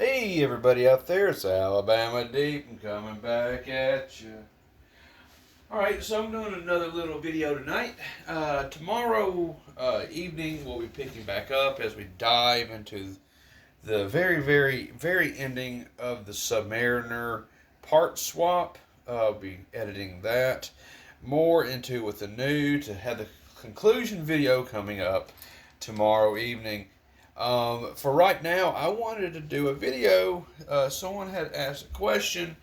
Hey everybody out there, it's Alabama Deep. I'm coming back at you. Alright, so I'm doing another little video tonight. Tomorrow evening we'll be picking back up as we dive into the very ending of the Submariner part swap. I'll be editing that more into with the new to have the conclusion video coming up tomorrow evening. For right now, I wanted to do a video. Someone had asked a question,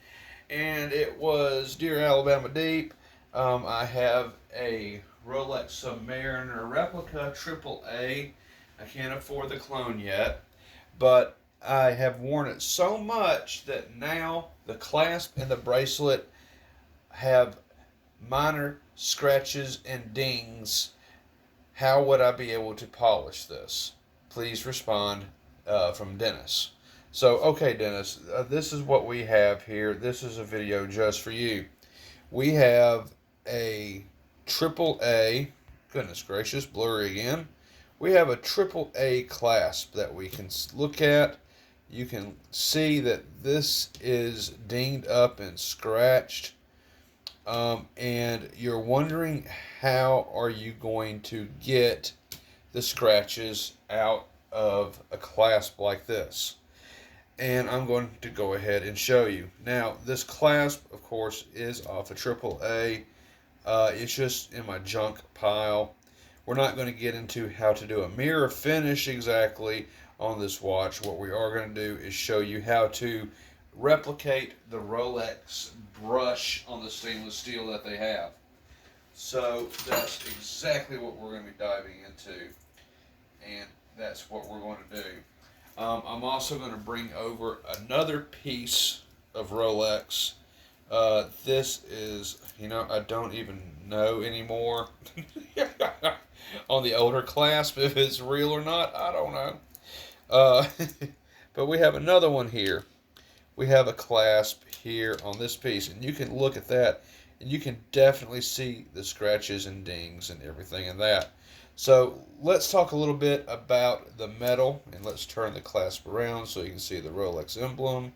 and it was, Dear Alabama Deep, I have a Rolex Submariner replica Triple A. I can't afford the clone yet, but I have worn it so much that now the clasp and the bracelet have minor scratches and dings. How would I be able to polish this? Please respond from Dennis. So, okay, Dennis, this is what we have here. This is a video just for you. We have a triple A, goodness gracious, blurry again. We have a triple A clasp that we can look at. You can see that this is dinged up and scratched. And you're wondering how are you going to get the scratches out of a clasp like this. And I'm going to go ahead and show you. Now, this clasp, of course, is off a triple A. It's just in my junk pile. We're not going to get into how to do a mirror finish exactly on this watch. What we are going to do is show you how to replicate the Rolex brush on the stainless steel that they have. So that's exactly what we're going to be diving into, and that's what we're going to do. I'm also going to bring over another piece of Rolex. This is, I don't even know anymore on the older clasp if it's real or not. I don't know. But we have another one here. We have a clasp here on this piece, and you can look at that, and you can definitely see the scratches and dings and everything in that. So let's talk a little bit about the metal, and let's turn the clasp around so you can see the Rolex emblem.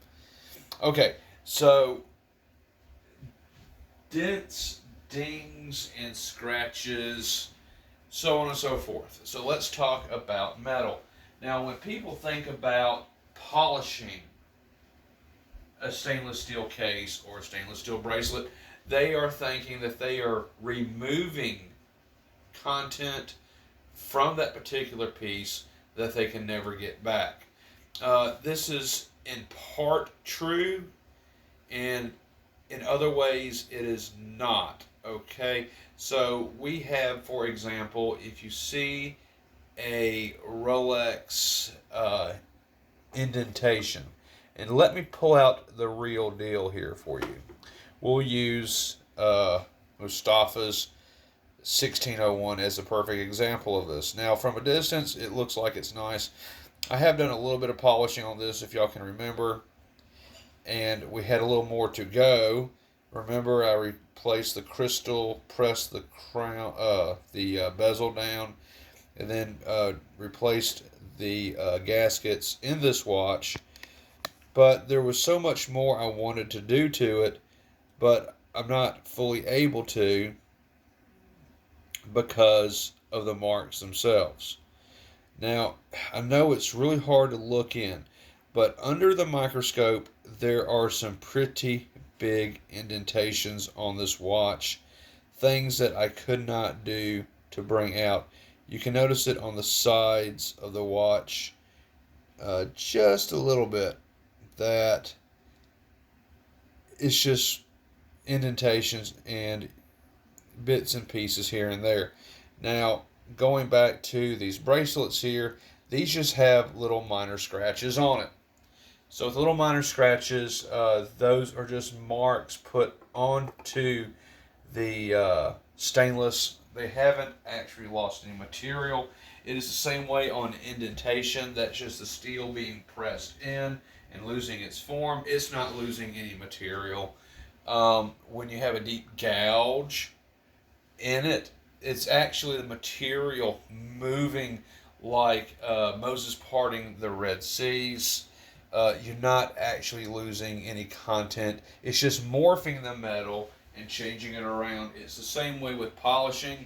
Okay, so dents, dings, and scratches, so on and so forth. So let's talk about metal. Now, when people think about polishing a stainless steel case or a stainless steel bracelet, they are thinking that they are removing content from that particular piece that they can never get back. This is in part true, and in other ways it is not. Okay, so we have, for example, if you see a Rolex indentation, and let me pull out the real deal here for you. We'll use Mustafa's 1601 as a perfect example of this. Now, from a distance, it looks like it's nice. I have done a little bit of polishing on this, if y'all can remember, and we had a little more to go. Remember, I replaced the crystal, pressed the crown, the bezel down, and then replaced the gaskets in this watch. But there was so much more I wanted to do to it, but I'm not fully able to because of the marks themselves. Now, I know it's really hard to look in, but under the microscope, there are some pretty big indentations on this watch, things that I could not do to bring out. You can notice it on the sides of the watch just a little bit. That it's just indentations and bits and pieces here and there. Now, going back to these bracelets here, these just have little minor scratches on it. So with little minor scratches, those are just marks put onto the stainless. They haven't actually lost any material. It is the same way on indentation. That's just the steel being pressed in and losing its form. It's not losing any material. When you have a deep gouge in it, it's actually the material moving like Moses parting the Red Seas. you're not actually losing any content. It's just morphing the metal and changing it around. It's the same way with polishing.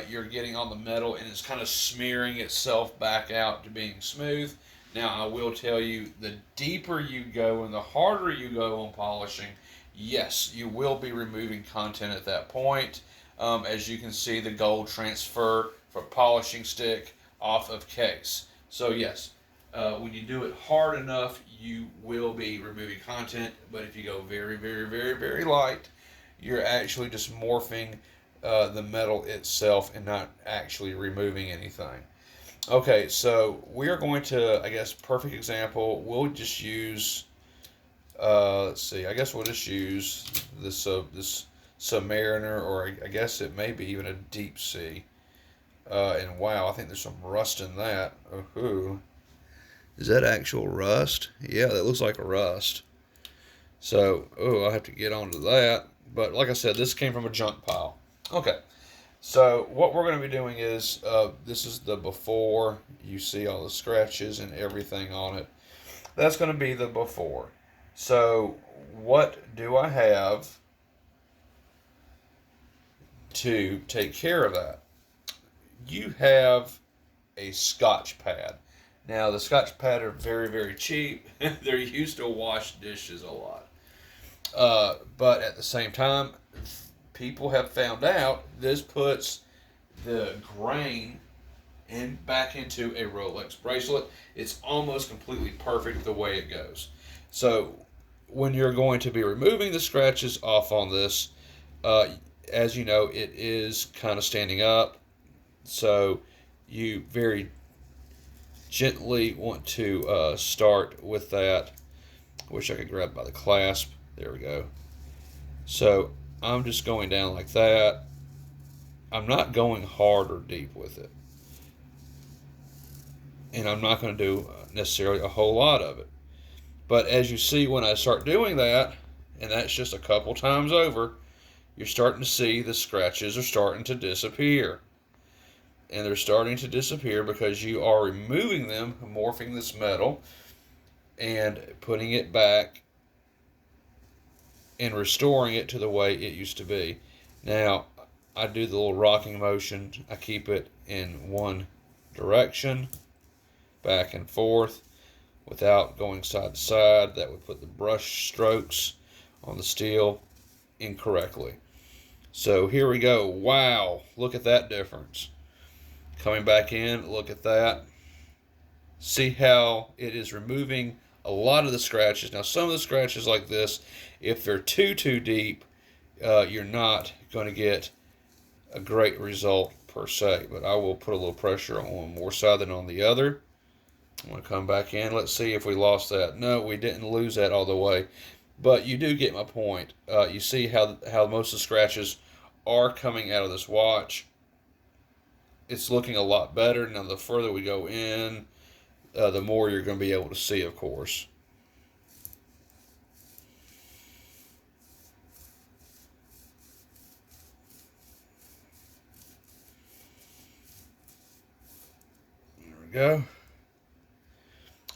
You're getting on the metal and it's kind of smearing itself back out to being smooth. Now, I will tell you, the deeper you go and the harder you go on polishing, yes, you will be removing content at that point. As you can see, the gold transfer from polishing stick off of case. So, yes, when you do it hard enough, you will be removing content. But if you go very, very, very, very light, you're actually just morphing the metal itself and not actually removing anything. Okay, so we are going to, I guess, perfect example. We'll just use, let's see. I guess we'll just use this Submariner, or I guess it may be even a deep sea. And wow, I think there's some rust in that. Oh, is that actual rust? Yeah, that looks like a rust. So, oh, I'll have to get onto that. But like I said, this came from a junk pile. Okay, so what we're going to be doing is, this is the before. You see all the scratches and everything on it. That's going to be the before. So what do I have to take care of that? You have a Scotch pad. Now, the Scotch pad are very, very cheap. They're used to wash dishes a lot. But at the same time, people have found out this puts the grain back into a Rolex bracelet. It's almost completely perfect the way it goes. So when you're going to be removing the scratches off on this, uh, as you know, it is kind of standing up. So you very gently want to start with that. Wish I could grab by the clasp. There we go. So I'm just going down like that. I'm not going hard or deep with it. And I'm not going to do necessarily a whole lot of it. But as you see, when I start doing that, and that's just a couple times over, you're starting to see the scratches are starting to disappear. And they're starting to disappear because you are removing them, morphing this metal, and putting it back and restoring it to the way it used to be. Now, I do the little rocking motion. I keep it in one direction, back and forth, without going side to side. That would put the brush strokes on the steel incorrectly. So here we go. Wow, look at that difference. Coming back in, look at that. See how it is removing a lot of the scratches. Now, some of the scratches like this, if they're too deep, you're not going to get a great result per se. But I will put a little pressure on one more side than on the other. I'm going to come back in. Let's see if we lost that. No, we didn't lose that all the way. But you do get my point. You see how most of the scratches are coming out of this watch. It's looking a lot better. Now, the further we go in, the more you're going to be able to see, of course. There we go.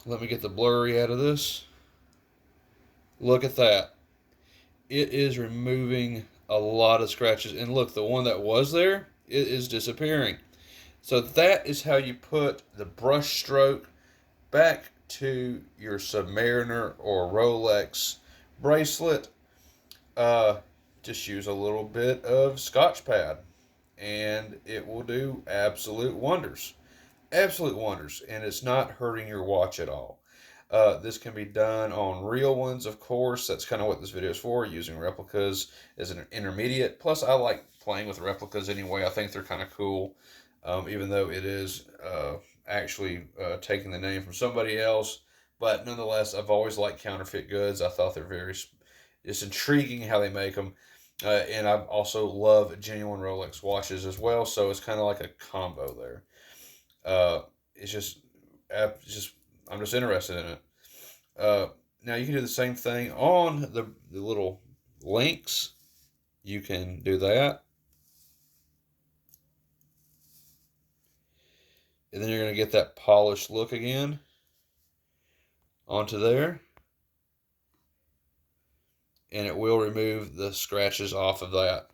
Let me get the blurry out of this. Look at that. It is removing a lot of scratches. And look, the one that was there, it is disappearing. So that is how you put the brush stroke back to your Submariner or Rolex bracelet. Just use a little bit of Scotch pad and it will do absolute wonders. Absolute wonders. And it's not hurting your watch at all. This can be done on real ones, of course. That's kind of what this video is for, using replicas as an intermediate. Plus, I like playing with replicas anyway. I think they're kind of cool, even though it is actually taking the name from somebody else. But nonetheless, I've always liked counterfeit goods. I thought it's intriguing how they make them. And I also love genuine Rolex watches as well. So it's kind of like a combo there. It's just I'm just interested in it. Now you can do the same thing on the little links. You can do that. And then you're going to get that polished look again. onto there, and it will remove the scratches off of that.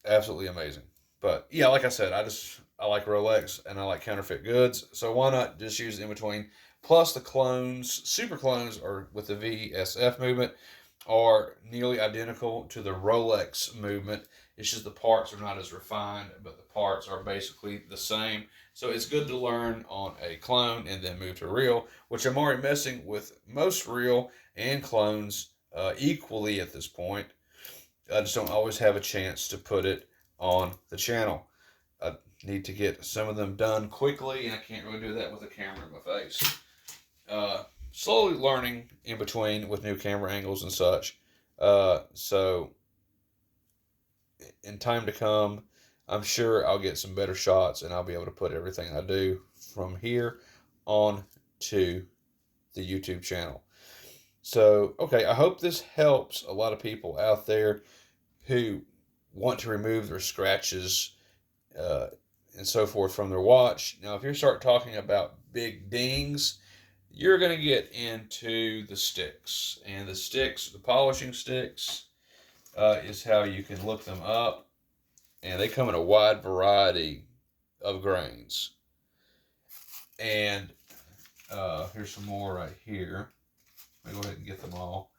Absolutely amazing. But yeah, like I said, I like Rolex and I like counterfeit goods, so why not just use it in between? Plus the clones, super clones, or with the VSF movement, are nearly identical to the Rolex movement. It's just the parts are not as refined, but the parts are basically the same. So it's good to learn on a clone and then move to real, which I'm already messing with most real and clones equally at this point. I just don't always have a chance to put it on the channel. I need to get some of them done quickly, and I can't really do that with a camera in my face. Slowly learning in between with new camera angles and such. So, in time to come, I'm sure I'll get some better shots, and I'll be able to put everything I do from here on to the YouTube channel. So, okay, I hope this helps a lot of people out there who want to remove their scratches uh, and so forth from their watch. Now, if you start talking about big dings, you're going to get into the sticks. And the sticks, the polishing sticks, is how you can look them up. And they come in a wide variety of grains. And here's some more right here. Let me go ahead and get them all.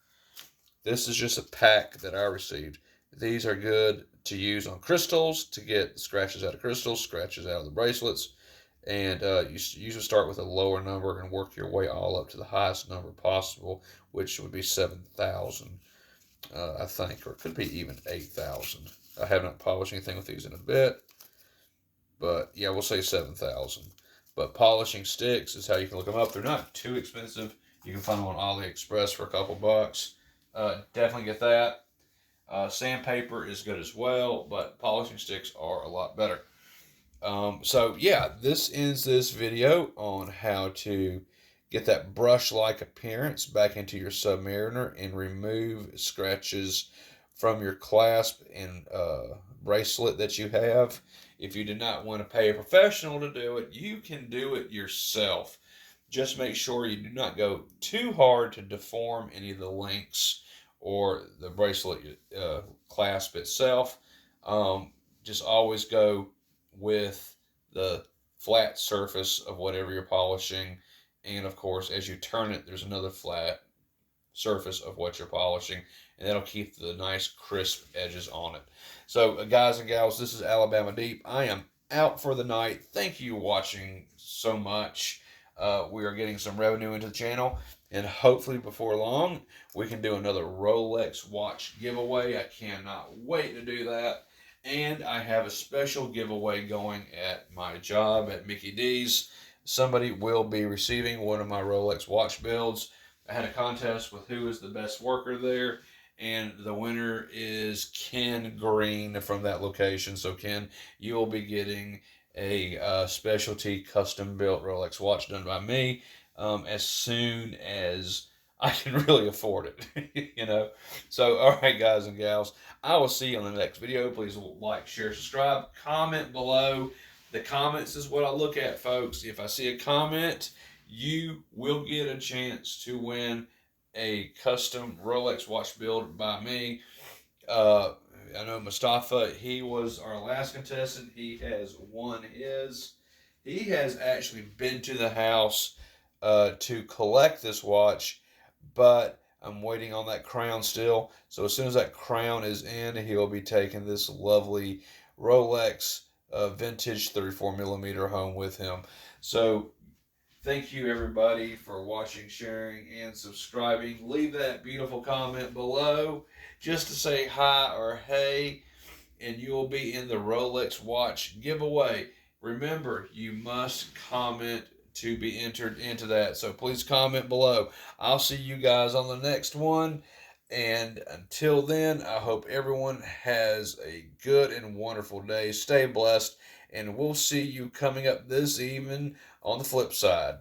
This is just a pack that I received. These are good to use on crystals to get scratches out of crystals, scratches out of the bracelets. And you usually start with a lower number and work your way all up to the highest number possible, which would be 7,000, I think, or it could be even 8,000. I have not polished anything with these in a bit, but yeah, we'll say 7,000. But polishing sticks is how you can look them up. They're not too expensive. You can find them on AliExpress for a couple bucks. Definitely get that. Sandpaper is good as well, but polishing sticks are a lot better. So yeah, this ends this video on how to get that brush-like appearance back into your Submariner and remove scratches from your clasp and bracelet that you have. If you do not want to pay a professional to do it, you can do it yourself. Just make sure you do not go too hard to deform any of the links or the bracelet clasp itself. Just always go with the flat surface of whatever you're polishing. And of course, as you turn it, there's another flat surface of what you're polishing, and that'll keep the nice crisp edges on it. So guys and gals, this is Alabama Deep. I am out for the night. Thank you for watching so much. We are getting some revenue into the channel, and hopefully before long we can do another Rolex watch giveaway. I cannot wait to do that. And I have a special giveaway going at my job at Mickey D's. Somebody will be receiving one of my Rolex watch builds. I had a contest with who is the best worker there, and the winner is Ken Green from that location. So Ken, you will be getting a specialty custom built Rolex watch done by me as soon as I can really afford it, you know. So, all right, guys and gals, I will see you on the next video. Please like, share, subscribe, comment below. The comments is what I look at, folks. If I see a comment, you will get a chance to win a custom Rolex watch build by me. I know Mustafa, he was our last contestant. He has won his. He has actually been to the house to collect this watch, but I'm waiting on that crown still. So as soon as that crown is in, he'll be taking this lovely Rolex vintage 34 millimeter home with him. So thank you everybody for watching, sharing, and subscribing. Leave that beautiful comment below just to say hi or hey, and you will be in the Rolex watch giveaway. Remember, you must comment to be entered into that. So please comment below. I'll see you guys on the next one. And until then, I hope everyone has a good and wonderful day. Stay blessed. And we'll see you coming up this evening on the flip side.